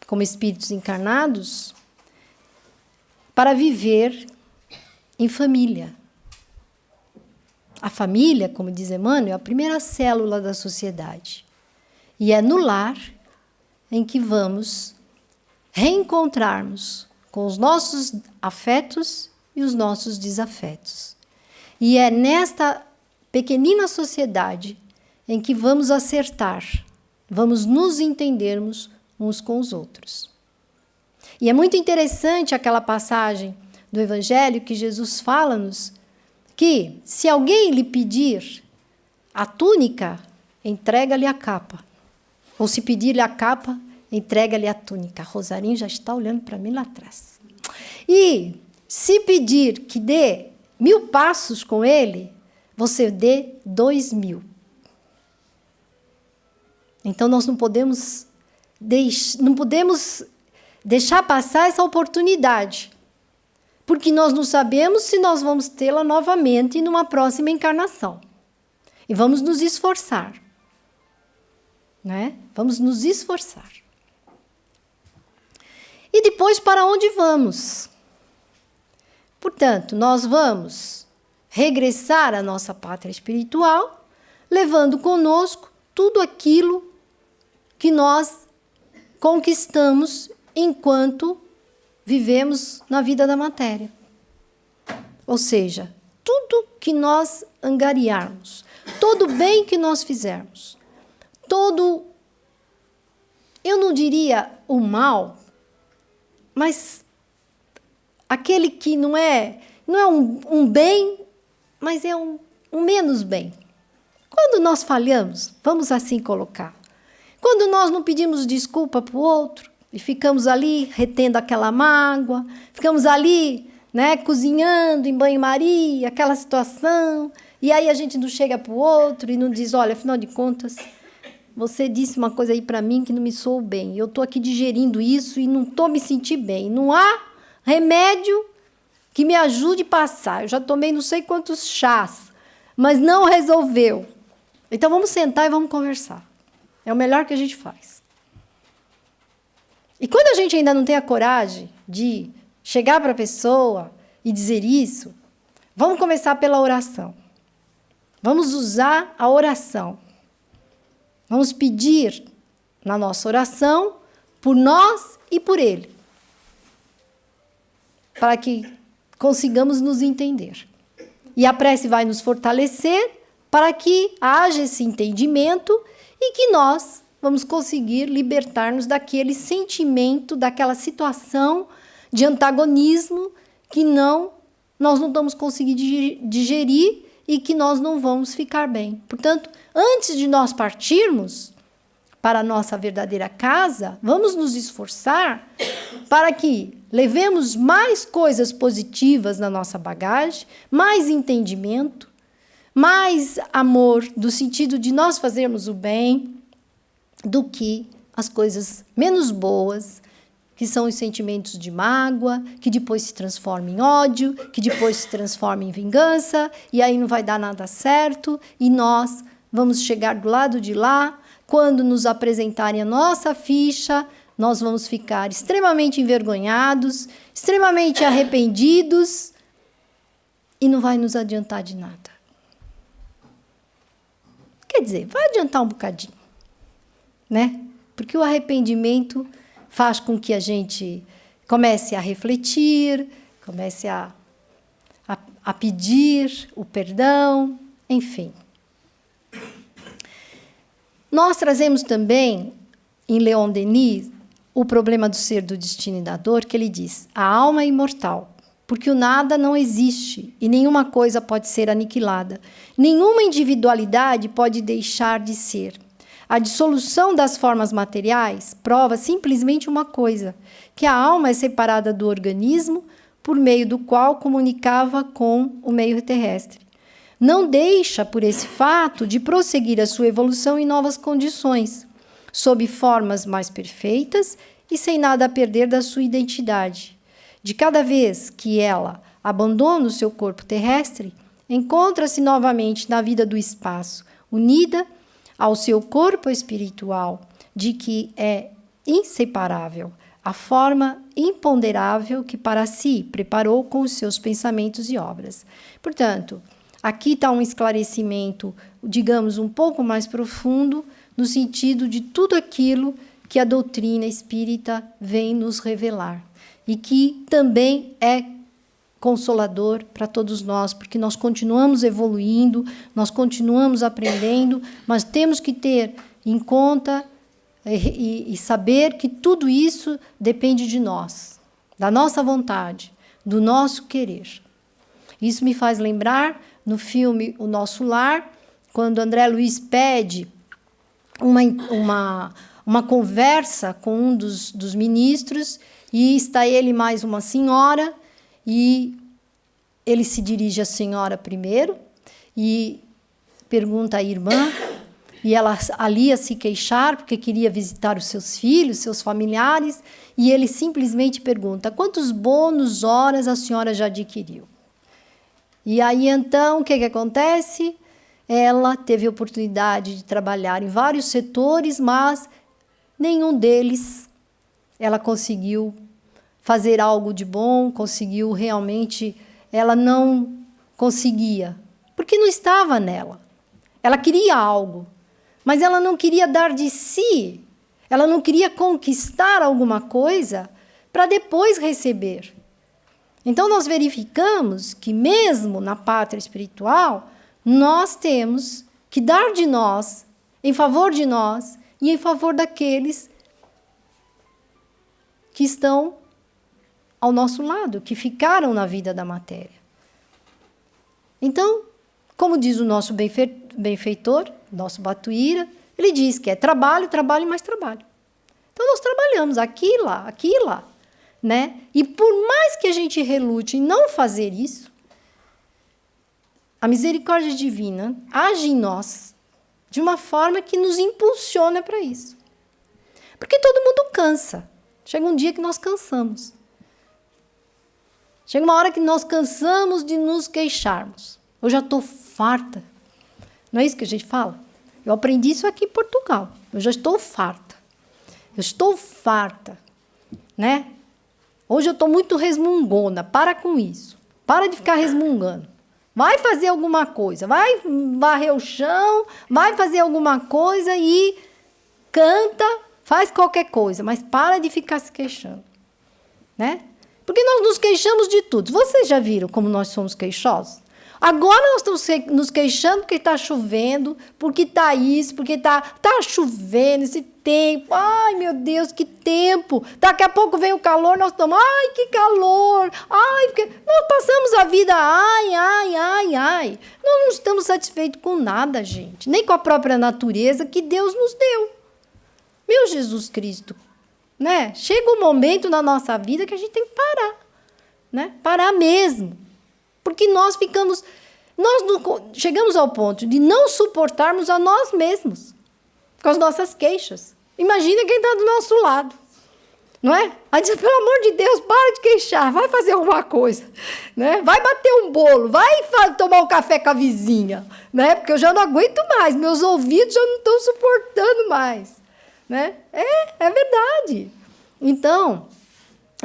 Speaker 3: como espíritos encarnados, para viver em família. A família, como diz Emmanuel, é a primeira célula da sociedade. E é no lar em que vamos reencontrarmos com os nossos afetos e os nossos desafetos. E é nesta pequenina sociedade em que vamos acertar, vamos nos entendermos uns com os outros. E é muito interessante aquela passagem do Evangelho que Jesus fala-nos que, se alguém lhe pedir a túnica, entrega-lhe a capa. Ou se pedir-lhe a capa, entrega-lhe a túnica. Rosarinho já está olhando para mim lá atrás. E se pedir que dê 1000 passos com ele, você dê 2000. Então, nós não podemos deixar passar essa oportunidade, porque nós não sabemos se nós vamos tê-la novamente numa próxima encarnação. E vamos nos esforçar. Né? Vamos nos esforçar. E depois, para onde vamos? Portanto, nós vamos regressar à nossa pátria espiritual, levando conosco tudo aquilo que nós conquistamos enquanto vivemos na vida da matéria. Ou seja, tudo que nós angariarmos, todo bem que nós fizermos, todo, eu não diria o mal, mas aquele que não é um bem, mas é um menos bem. Quando nós falhamos, vamos assim colocar, quando nós não pedimos desculpa para o outro e ficamos ali retendo aquela mágoa, ficamos ali, né, cozinhando em banho-maria, aquela situação, e aí a gente não chega para o outro e não diz, olha, afinal de contas, você disse uma coisa aí para mim que não me soou bem, eu estou aqui digerindo isso e não estou me sentindo bem, não há remédio que me ajude a passar, eu já tomei não sei quantos chás, mas não resolveu. Então vamos sentar e vamos conversar. É o melhor que a gente faz. E quando a gente ainda não tem a coragem de chegar para a pessoa e dizer isso, vamos começar pela oração. Vamos usar a oração. Vamos pedir na nossa oração por nós e por ele, para que consigamos nos entender. E a prece vai nos fortalecer para que haja esse entendimento e que nós vamos conseguir libertar-nos daquele sentimento, daquela situação de antagonismo que nós não estamos conseguindo digerir e que nós não vamos ficar bem. Portanto, antes de nós partirmos para a nossa verdadeira casa, vamos nos esforçar para que levemos mais coisas positivas na nossa bagagem, mais entendimento, mais amor, do sentido de nós fazermos o bem, do que as coisas menos boas, que são os sentimentos de mágoa, que depois se transformam em ódio, que depois se transformam em vingança, e aí não vai dar nada certo, e nós vamos chegar do lado de lá, quando nos apresentarem a nossa ficha, nós vamos ficar extremamente envergonhados, extremamente arrependidos, e não vai nos adiantar de nada. Quer dizer, vai adiantar um bocadinho, né? Porque o arrependimento faz com que a gente comece a refletir, comece a pedir o perdão, enfim. Nós trazemos também, em Leon Denis, o problema do ser, do destino e da dor, que ele diz: a alma é imortal, porque o nada não existe e nenhuma coisa pode ser aniquilada. Nenhuma individualidade pode deixar de ser. A dissolução das formas materiais prova simplesmente uma coisa, que a alma é separada do organismo por meio do qual comunicava com o meio terrestre. Não deixa, por esse fato, de prosseguir a sua evolução em novas condições, sob formas mais perfeitas e sem nada a perder da sua identidade. De cada vez que ela abandona o seu corpo terrestre, encontra-se novamente na vida do espaço, unida ao seu corpo espiritual, de que é inseparável, a forma imponderável que para si preparou com os seus pensamentos e obras. Portanto, aqui está um esclarecimento, digamos, um pouco mais profundo, no sentido de tudo aquilo que a doutrina espírita vem nos revelar, e que também é consolador para todos nós, porque nós continuamos evoluindo, nós continuamos aprendendo, mas temos que ter em conta e saber que tudo isso depende de nós, da nossa vontade, do nosso querer. Isso me faz lembrar, no filme O Nosso Lar, quando André Luiz pede uma conversa com um dos ministros, e está ele mais uma senhora, e ele se dirige à senhora primeiro e pergunta à irmã, e ela ali a se queixar porque queria visitar os seus filhos, seus familiares, e ele simplesmente pergunta: quantos bônus horas a senhora já adquiriu? E aí então o que acontece? Ela teve a oportunidade de trabalhar em vários setores, mas nenhum deles ela conseguiu fazer algo de bom, conseguiu realmente, ela não conseguia, porque não estava nela. Ela queria algo, mas ela não queria dar de si, ela não queria conquistar alguma coisa para depois receber. Então, nós verificamos que mesmo na pátria espiritual, nós temos que dar de nós, em favor de nós e em favor daqueles que estão ao nosso lado, que ficaram na vida da matéria. Então, como diz o nosso benfeitor, nosso Batuíra, ele diz que é trabalho, trabalho e mais trabalho. Então, nós trabalhamos aqui e lá, né? E por mais que a gente relute em não fazer isso, a misericórdia divina age em nós de uma forma que nos impulsiona para isso. Porque todo mundo cansa. Chega um dia que nós cansamos. Chega uma hora que nós cansamos de nos queixarmos. Eu já estou farta. Não é isso que a gente fala? Eu aprendi isso aqui em Portugal. Eu já estou farta. Eu estou farta. Né? Hoje eu estou muito resmungona. Para com isso. Para de ficar resmungando. Vai fazer alguma coisa. Vai varrer o chão. Vai fazer alguma coisa e canta. Faz qualquer coisa. Mas para de ficar se queixando. Né? Porque nós nos queixamos de tudo. Vocês já viram como nós somos queixosos? Agora nós estamos nos queixando porque está chovendo, porque está isso, porque está chovendo, esse tempo. Ai, meu Deus, que tempo. Daqui a pouco vem o calor, nós estamos, ai, que calor. Ai, porque nós passamos a vida, ai. Nós não estamos satisfeitos com nada, gente. Nem com a própria natureza que Deus nos deu. Meu Jesus Cristo. Né? Chega um momento na nossa vida que a gente tem que parar, né? Parar mesmo, porque nós ficamos, nós chegamos ao ponto de não suportarmos a nós mesmos com as nossas queixas. Imagina quem está do nosso lado, não é? Aí diz, pelo amor de Deus, para de queixar, vai fazer alguma coisa, né? Vai bater um bolo, vai tomar um café com a vizinha, né? Porque eu já não aguento mais, meus ouvidos já não estão suportando mais, né? É verdade. Então,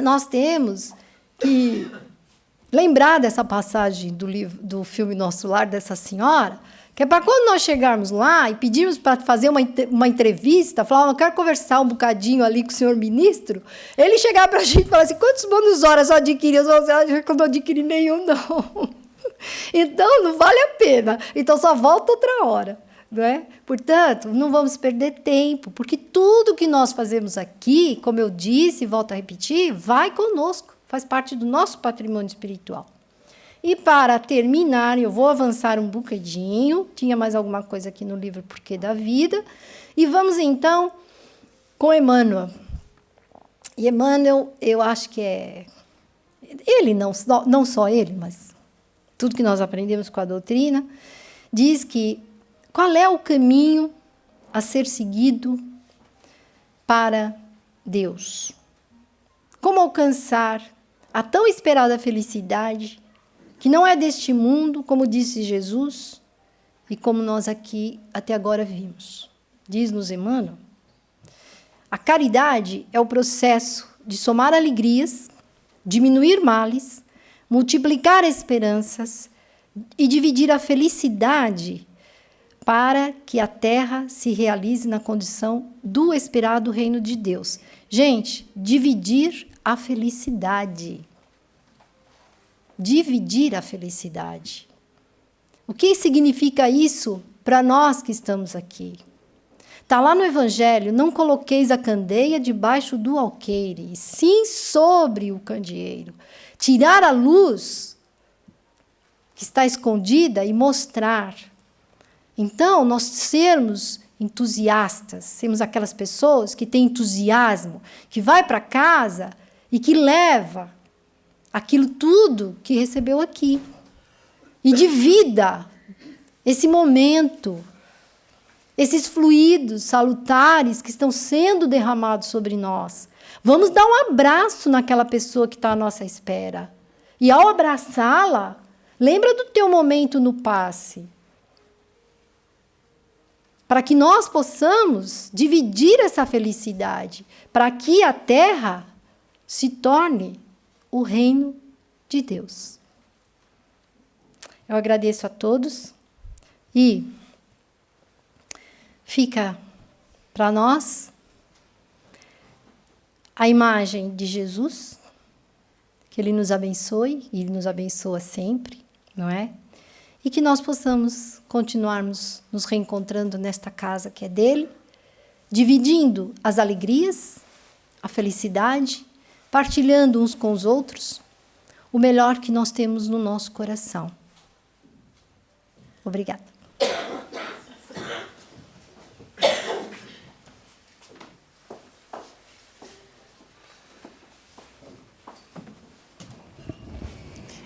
Speaker 3: nós temos que lembrar dessa passagem do filme Nosso Lar, dessa senhora, que é para quando nós chegarmos lá e pedirmos para fazer uma entrevista, falar, eu quero conversar um bocadinho ali com o senhor ministro, ele chegar para a gente e falar assim, quantos bônus horas eu adquiri? Eu acho que eu não adquiri nenhum, não. Então, não vale a pena. Então, só volta outra hora. Não é? Portanto, não vamos perder tempo, porque tudo que nós fazemos aqui, como eu disse e volto a repetir, vai conosco, faz parte do nosso patrimônio espiritual. E para terminar, eu vou avançar um bocadinho, tinha mais alguma coisa aqui no livro Porquê da Vida, e vamos então com Emmanuel. E Emmanuel, eu acho que ele, não só ele, mas tudo que nós aprendemos com a doutrina, diz que qual é o caminho a ser seguido para Deus? Como alcançar a tão esperada felicidade, que não é deste mundo, como disse Jesus, e como nós aqui até agora vimos. Diz-nos Emmanuel, a caridade é o processo de somar alegrias, diminuir males, multiplicar esperanças e dividir a felicidade para que a terra se realize na condição do esperado reino de Deus. Gente, dividir a felicidade. Dividir a felicidade. O que significa isso para nós que estamos aqui? Está lá no Evangelho, não coloqueis a candeia debaixo do alqueire, e sim sobre o candeeiro. Tirar a luz que está escondida e mostrar. Então, nós sermos entusiastas, sermos aquelas pessoas que têm entusiasmo, que vai para casa e que leva aquilo tudo que recebeu aqui. E divida esse momento, esses fluidos salutares que estão sendo derramados sobre nós. Vamos dar um abraço naquela pessoa que está à nossa espera. E ao abraçá-la, lembra do teu momento no passe. Para que nós possamos dividir essa felicidade, para que a terra se torne o reino de Deus. Eu agradeço a todos e fica para nós a imagem de Jesus, que Ele nos abençoe e Ele nos abençoa sempre, não é? E que nós possamos continuarmos nos reencontrando nesta casa que é dele, dividindo as alegrias, a felicidade, partilhando uns com os outros o melhor que nós temos no nosso coração. Obrigada.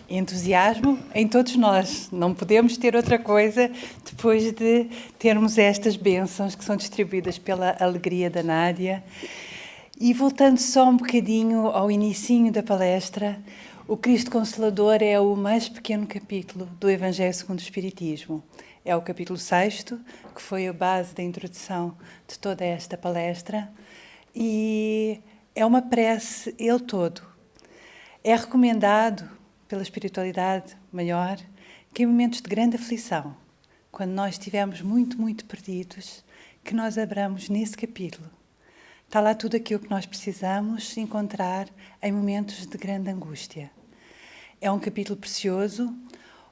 Speaker 4: Entusiasmo em todos nós. Não podemos ter outra coisa depois de termos estas bênçãos que são distribuídas pela alegria da Nádia. E voltando só um bocadinho ao inicinho da palestra, o Cristo Consolador é o mais pequeno capítulo do Evangelho segundo o Espiritismo. É o capítulo 6º, que foi a base da introdução de toda esta palestra, e é uma prece ele todo. É recomendado pela espiritualidade maior, que em momentos de grande aflição, quando nós estivermos muito, muito perdidos, que nós abramos nesse capítulo. Está lá tudo aquilo que nós precisamos encontrar em momentos de grande angústia. É um capítulo precioso,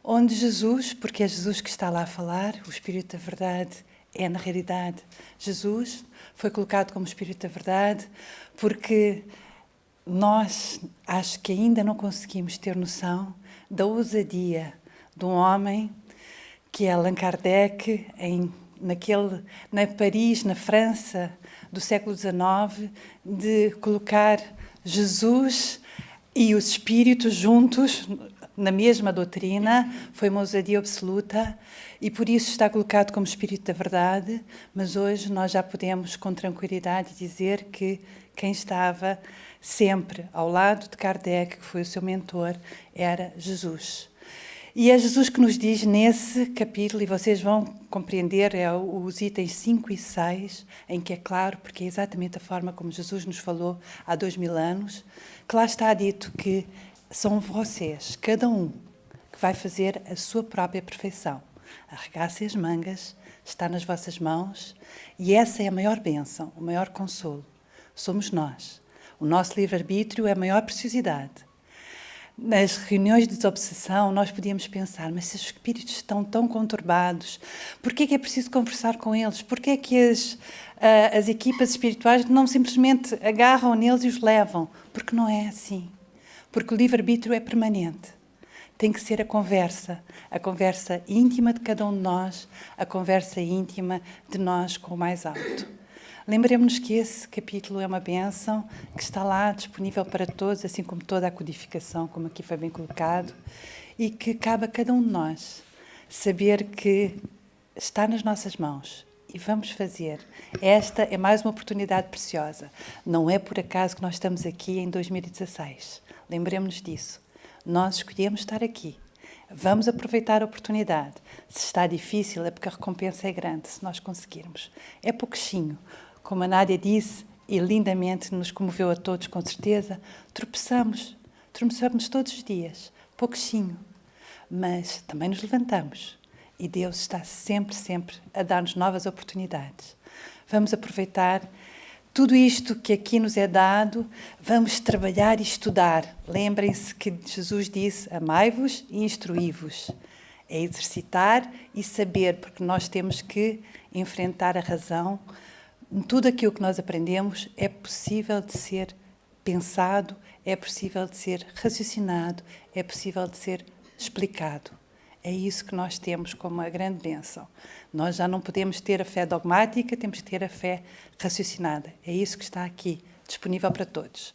Speaker 4: onde Jesus, porque é Jesus que está lá a falar, o Espírito da Verdade é na realidade Jesus, foi colocado como Espírito da Verdade, porque nós acho que ainda não conseguimos ter noção da ousadia de um homem que é Allan Kardec, na Paris, na França do século XIX, de colocar Jesus e os espíritos juntos na mesma doutrina, foi uma ousadia absoluta e por isso está colocado como Espírito da Verdade, mas hoje nós já podemos com tranquilidade dizer que quem estava sempre ao lado de Kardec, que foi o seu mentor, era Jesus. E é Jesus que nos diz nesse capítulo, e vocês vão compreender, os itens 5 e 6, em que é claro, porque é exatamente a forma como Jesus nos falou há 2000 anos, que lá está dito que são vocês, cada um, que vai fazer a sua própria perfeição. Arregace as mangas, está nas vossas mãos, e essa é a maior bênção, o maior consolo. Somos nós. O nosso livre-arbítrio é a maior preciosidade. Nas reuniões de desobsessão, nós podíamos pensar, mas se os espíritos estão tão conturbados, por que é preciso conversar com eles? Por que é que as equipas espirituais não simplesmente agarram neles e os levam? Porque não é assim. Porque o livre-arbítrio é permanente. Tem que ser a conversa íntima de cada um de nós, a conversa íntima de nós com o mais alto. Lembremos-nos que esse capítulo é uma bênção que está lá disponível para todos, assim como toda a codificação, como aqui foi bem colocado, e que cabe a cada um de nós saber que está nas nossas mãos e vamos fazer. Esta é mais uma oportunidade preciosa. Não é por acaso que nós estamos aqui em 2016. Lembremos-nos disso. Nós escolhemos estar aqui. Vamos aproveitar a oportunidade. Se está difícil é porque a recompensa é grande, se nós conseguirmos. É pouquinho. Como a Nádia disse, e lindamente nos comoveu a todos, com certeza, tropeçamos todos os dias, pouquinho, mas também nos levantamos e Deus está sempre, sempre a dar-nos novas oportunidades. Vamos aproveitar tudo isto que aqui nos é dado, vamos trabalhar e estudar. Lembrem-se que Jesus disse, amai-vos e instruí-vos. É exercitar e saber, porque nós temos que enfrentar a razão. Tudo aquilo que nós aprendemos é possível de ser pensado, é possível de ser raciocinado, é possível de ser explicado. É isso que nós temos como a grande bênção. Nós já não podemos ter a fé dogmática, temos que ter a fé raciocinada. É isso que está aqui, disponível para todos.